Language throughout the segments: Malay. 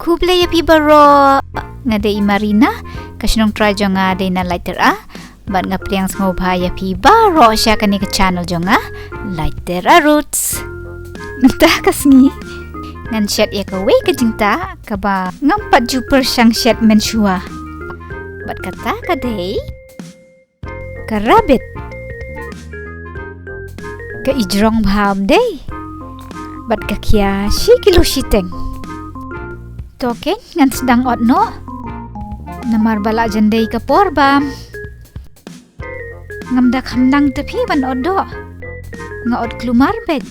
Kuble ya pi baro ngade marina kasinong try jonga de na lighter bat nga priang smo bhaya pi baro sya kani ke channel jonga lighter roots ngta kasngi ngan Shet ya kawe ke jingta kaba ngam pat ju pyrshang Shet mynshuwa bat kata kadai ka rabbit ka ijrong bham dei bat ka kya shi kilo shiteng token ngan sedang otno namar bala jandai ka porbam ngam da khambang tepi ban odo nga od klumar bed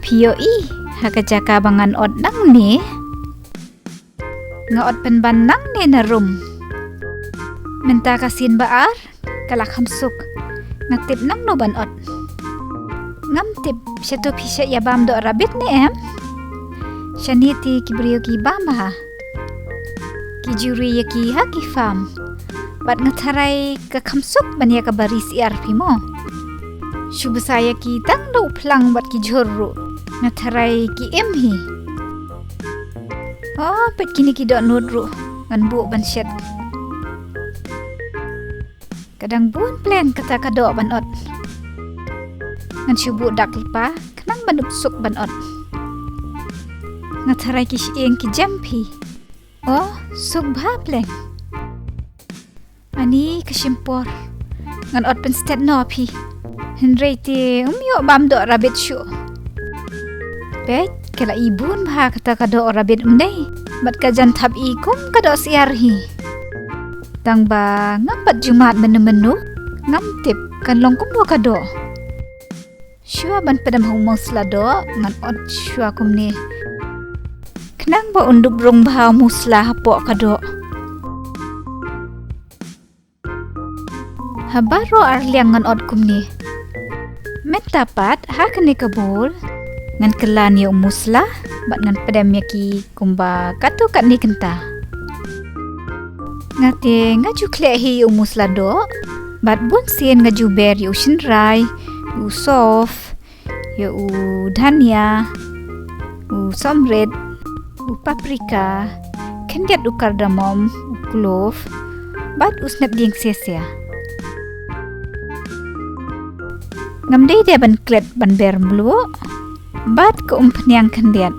POE haka jaka bangan od nang ni nga od penban nang ni na room menta kasin baar kala khamsuk ngatip nang no ban od ngam tip syato pisya yabam do rabbit ni Shaniti kibrio ki bama ki juri ki ha ki fam bat ngatarai ka khamsuk bania ka baris syiar pimo shubsaya ki tang do plang bat ki jorru ngatarai ki emhi pet kini ki do nodru ngan bu ban Shet kadang bun plan kata kado ban ot ngan shubu dak lepa kenang ban upsuk ban ot ngatarai ki sieng ki jampi suk bha pleng ani kasimpor ngan ot pen stet no phi henrei ti umyo bam do rabbit shu pet kala ibun bha kata kado rabbit umdei bat ka jan thap I kum kado syiar hi tangba ngampat jumat menu ngam tip kan long kum do kado shua ban padam humos lado ngan ot shua kum ni kenang ba undub rong bha musla hapo kado habaro arliang ngan od kum ni metapat ha kani kabul ngan kelan yo musla bat ngan padam yaki kumba katu kat ni kenta ngate ngaju kle hi yo musla do bat bun sien ngaju ber yo shinrai u sof yo u dhania u samred paprika, khyndiat u cardamom, u clove, bat usnap ding sesia. Ngam dei dia ban klet ban ber mlu, bat ke umpniang khyndiat.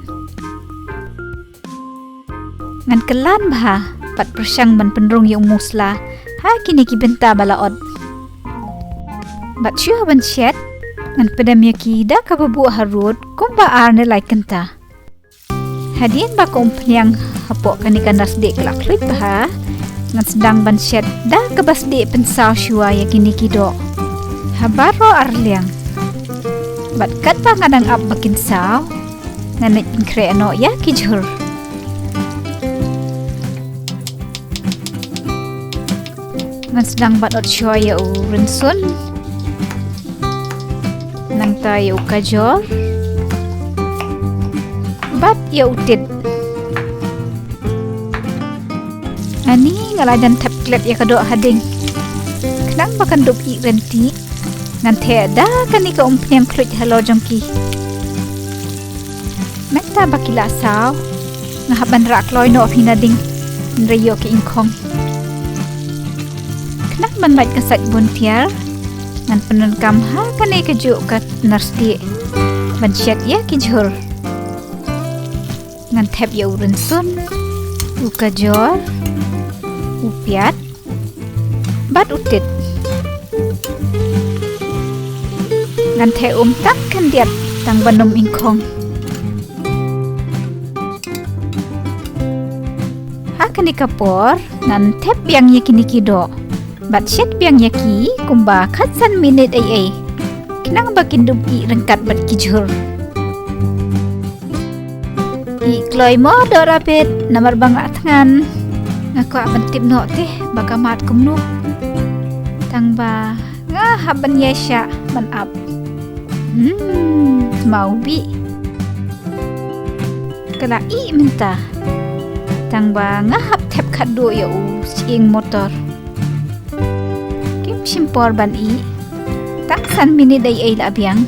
Ngan kelan bah, bat pyrshang ban penrung yung musla, ha kini ki benta balaod. Bat syuh ban Shet, ngan pedam yaki da kababu harut, kumba arne lai kenta. Hadian ba kumpanyang hapo kanikan nasde kelak fluid bah ngan sedang ban Shet da kabasde pensaw syua ya kini kido habaro arliang bat kat ba ngadang ap bakin saw nganit kre ano ya kijur ngan sedang bat ot syua ya u rinsun nang tayo kajol bat ya utid ani ngalajan tap klet ya kado hading kenang bakan dup I renti ngan the da kani ka umpnyam klut halo jongki meta bakila saw ngahaban rak loy no pinading nreyo ki ingkong kenang ban bait kasat buntiar ngan penun kam ha kani keju kat narsdi ban Shet ya kijur ngan thap ya urun sun u kajor u piat bat utit ngan the tak khyndiat tang banum ingkong ha kani kapor ngan thap yang yakini kido bat Shet yang yaki kumba khatsan minute ai kenang bakin dubi rengkat bat kijur Ikloy mo do rabbit namar bangla tangan ngaku aban tip no teh bakamat kumno tangba nga haban yesya ban up mau bi kala I minta tangba nga hap tep kado ya u siing motor kim simpor ban I tang san mini day ay labiang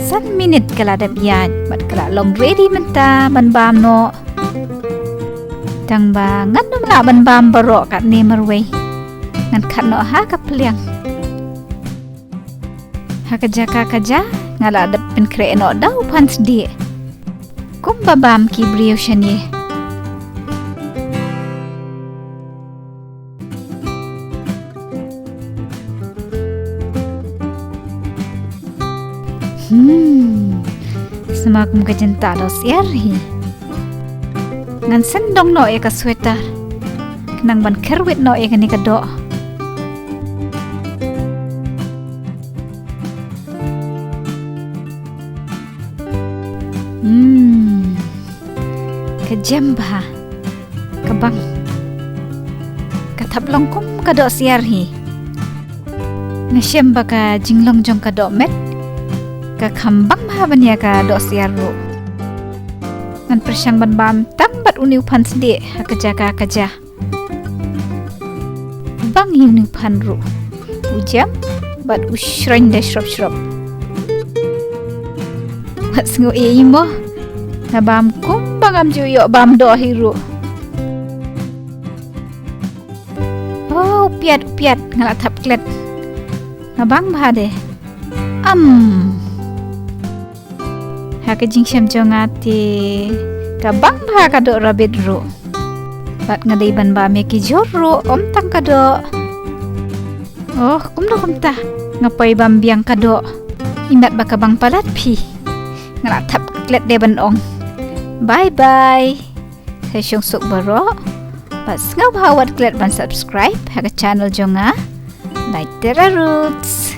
san minit kala dap yan bat kala long ready menta ban bam no tangba ngan no la ban bam baro kat ne marwei ngan khat no ha ka pliang ha kaja ngala dap pen kre no dau pan sdi kum babam ki brio shani semakum kajenta dohsyiar hi ngan sendong no e ka sweater kenang ban kerwit no e kani ka do kejamba kabang kathap longkum ka dohsyiar hi shem ba ka jinglongjong ka do met ka khambang mahabanya ka dohsyiar ru ngan pyrshang ban bam tambat uniu pan sdi ha kaja bang uniu pan ru ujam bat ushrain de shrop bat sngo e imo na bam kum bangam juyo bam do hiru oh piat ngala thap klet na bang bha de ha ke jingshem jongnga ti ka bang bha ka do rabit ru bat ngadai ban ba me ki jor ru om tang ka do oh kumta ngapai bam biang ka do indat ba ka bang palat phi ngala thap klet de ban ong bye saya syong suk baro pas ngau hawat klet ban subscribe ha ka channel jongnga like tera roots